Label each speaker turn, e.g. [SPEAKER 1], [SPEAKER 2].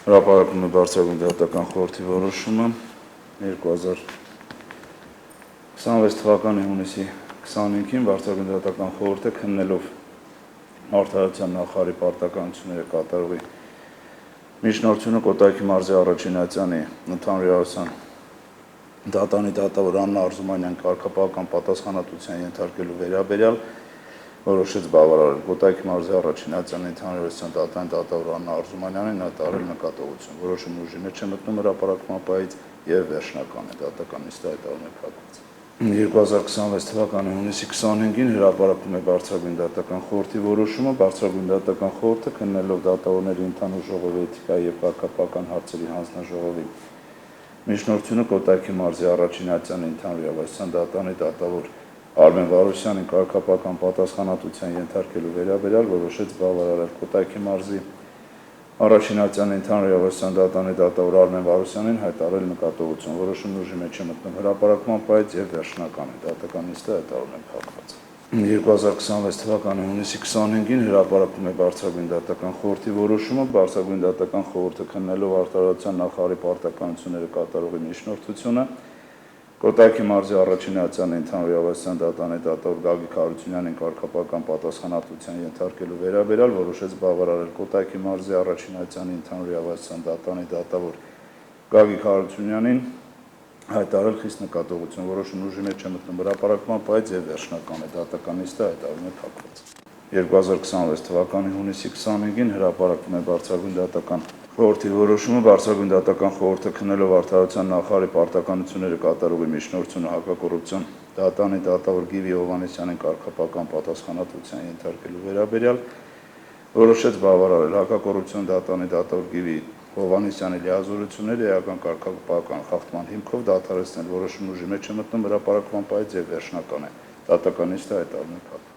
[SPEAKER 1] Հրապարակում է բարձրագույն դատական խորհրդի որոշումը 2026 թվականի հունիսի 25-ին բարձրագույն դատական խորհուրդը քննելով Արդարության նախարարի պարտականությունները կատարողի միջնորդությունը Կոտայքի մարզի առաջին ատյանի ընդհանուր իրավասության դատանի դատավոր Աննա Արզումանյան կարգապահական պատասխանատվության ենթարկելու վերաբերյալ որոշեց բավարարել Կոտայքի մարզի առաջին ատյանի ընդհանուր իրավասության դատանի դատավոր Աննա Արզումանյանին հայտարարել նկատողություն։ Որոշումը ուժի մեջ է մտնում հրապարակման պահից եւ վերջնական է դատական նիստը հայտարարում է փակված։ 2026 թվականի հունիսի 25-ին հրապարակում է բարձրագույն դատական խորհրդի որոշումը։ Բարձրագույն դատական խորհուրդը քննելով դատավորների ընդհանուր ժողովի էթիկայի եւ կարգապահական հարցերի հանձնաժողովի միջնորդությունը Կոտայքի մարզի առաջին ատյանի ընդհանուր իրավասության դատանի դատավոր Արմեն Վարուշյանին կարգապահական պատասխանատվության ենթարկելու վերաբերյալ որոշեց բավարարել Կոտայքի մարզի առաջին ատյանի ընդհանուր իրավասության դատանի դատավոր Արմեն Վարուշյանին հայտարարել նկատողություն։ Որոշումն ուժի մեջ է մտնում հրապարակման պահից եւ վերջնական է դատական նիստը հայտարարում է փակված։ 2026 թվականի հունիսի 25-ին հրապարակում է բարձրագույն դատական խորհրդի որոշումը։ Բարձրագույն դատական խորհուրդը քննելով Արդարության նախարարի պարտականությունները կատարողի միջնորդությունը Կոտայքի մարզի առաջին ատյանի ընդհանուր իրավասության դատանի դատավոր Գագիկ Հարությունյանին կարգապահական պատասխանատվության ենթարկելու վերաբերյալ որոշեց բավարարել Կոտայքի մարզի առաջին ատյանի ընդհանուր իրավասության դատանի դատավոր Գագիկ Հարությունյանին հայտարարել խիստ նկատողություն։ Որոշումն ուժի մեջ է մտնում հրապարակման պահից եւ վերջնական է դատական նիստը հայտարարում է փակված։ 2026 թվականի հունիսի 25-ին հրապարակում է բարձրագույն դատական խորհրդի որոշումը։ Բարձրագույն դատական խորհուրդը քննելով Արդարության նախարարի պարտականությունները կատարողի միջնորդությունը հակակոռուպցիոն դատանի դատավոր Գիվի Հովհաննիսյանին կարգապահական պատասխանատվության ենթարկելու վերաբերյալ որոշեց բավարարել հակակոռուպցիոն դատանի դատավոր Գիվի Հովհաննիսյանի լիազորությունները էական կարգապահական խախտման հիմքով դադարեցնել։ Որոշումն ուժի մեջ է մտնում հրապարակման պահից եւ վերջնական է դատական նիստը հայտարարում է փակված։